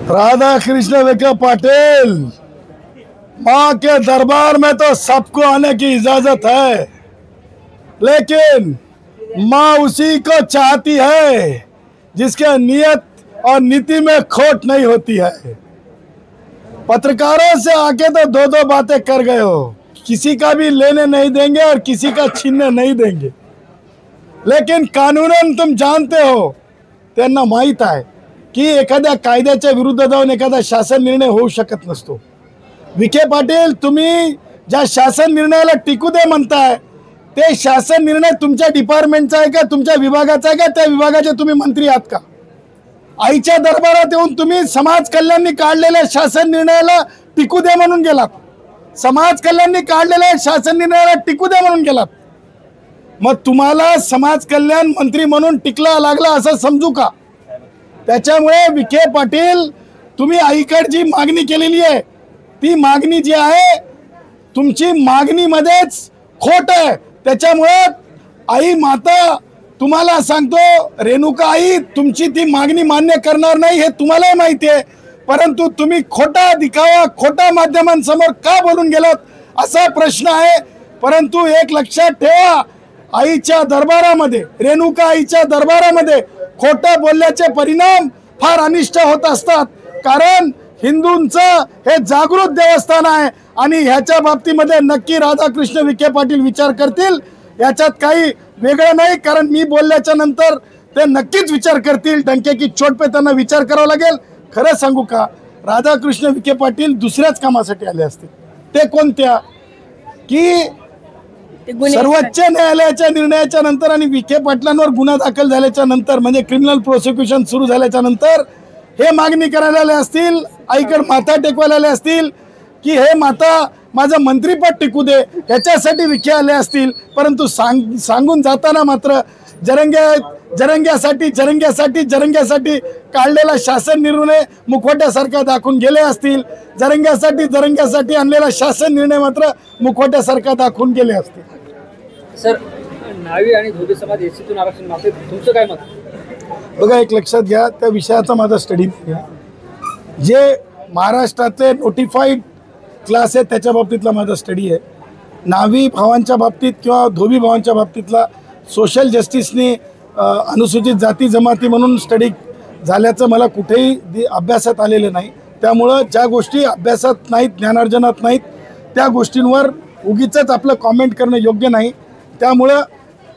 राधा कृष्ण विखे पाटिल, माँ के दरबार में तो सबको आने की इजाजत है, लेकिन माँ उसी को चाहती है जिसके नियत और नीति में खोट नहीं होती है। पत्रकारों से आके तो दो दो बातें कर गए हो, किसी का भी लेने नहीं देंगे और किसी का छीनने नहीं देंगे, लेकिन कानूनन तुम जानते हो, त्यांना माहित आहे की एखाद्या कायद्याच्या विरुद्ध जाऊन एखादा शासन निर्णय होऊ शकत नसतो। विखे पाटील, तुम्ही ज्या शासन निर्णयाला टिकू दे म्हणताय ते शासन निर्णय तुमच्या डिपार्टमेंटचा आहे का, तुमच्या विभागाचा आहे का, त्या विभागाचे तुम्ही मंत्री आहात का? आईच्या दरबारात येऊन तुम्ही समाज कल्याणनी काढलेल्या शासन निर्णयाला टिकू दे म्हणून गेलात, समाज कल्याणनी काढलेल्या शासन निर्णयाला टिकू दे म्हणून गेलात। मग तुम्हाला समाज कल्याण मंत्री म्हणून टिकला लागला असं समजू का? त्याच्यामुळे विखे पाटील, तुम्ही आईकडे जी मागणी केलेली आहे ती मागणी जी आहे तुमची मागणीमध्येच खोट आहे। त्याच्यामुळे आई माता, तुम्हाला सांगतो रेणुका आई, तुमची ती मागणी मान्य करणार नाही हे तुम्हालाही माहिती आहे, परंतु तुम्ही खोटा दिखावा खोटा माध्यमांसमोर का बोलून गेलात असा प्रश्न आहे। परंतु एक लक्षात ठेवा, आईच्या दरबारामध्ये, रेणुका आईच्या दरबारामध्ये खोटं बोलल्याचे परिणाम फार अनिष्ट होत असतात, कारण हिंदूंचं हे जागृत देवस्थान आहे आणि ह्याच्या बाबतीमध्ये नक्की राधाकृष्ण विखे पाटील विचार करतील, याच्यात काही वेगळं नाही। कारण मी बोलल्याच्या नंतर ते नक्कीच विचार करतील, डंके की चोट पे त्यांना विचार करावा लागेल। खरं सांगू का, राधाकृष्ण विखे पाटील दुसऱ्याच कामासाठी आले असतील, ते कोणत्या की सर्वोच्च न्यायालयाच्या निर्णयाच्या नंतर आणि विखे पाटलांवर गुन्हा दाखल झाल्याच्या नंतर, म्हणजे क्रिमिनल प्रोसिक्युशन सुरू झाल्याच्या नंतर हे मागणी करायला आले असतील, आईकडे माथा टेकवायला आले असतील की हे माता माझं मंत्रीपद टिकू दे, ह्याच्यासाठी विखे आले असतील। परंतु सांगून जाताना मात्र जरंग्यासाठी काढलेला शासन निर्णय मुखवट्यासारखा दाखवून गेले असतील, जरंग्यासाठी आणलेला शासन निर्णय मात्र मुखवट्यासारखा दाखवून गेले असतील। सर, न्हावी आणि धोबी समाज एसीतून आरक्षण मागते, तुमचं काय मत? बघा, एक लक्षात घ्या, त्या विषयाचा माझा स्टडी नाही आहे। जे महाराष्ट्रातले नोटिफाईड क्लास आहे त्याच्या बाबतीतला माझा स्टडी आहे। न्हावी भावांच्या बाबतीत किंवा धोबी भावांच्या बाबतीतला सोशल जस्टिसने अनुसूचित जाती जमाती म्हणून स्टडी झाल्याचं मला कुठेही अभ्यासात आलेलं नाही। त्यामुळं ज्या गोष्टी अभ्यासात नाहीत, ज्ञानार्जनात नाहीत, त्या गोष्टींवर उगीचच आपलं कॉमेंट करणं योग्य नाही। त्यामुळं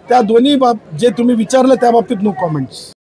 त्या दोन्ही जे तुम्ही विचारलं त्या बाबतीत नो कॉमेंट्स।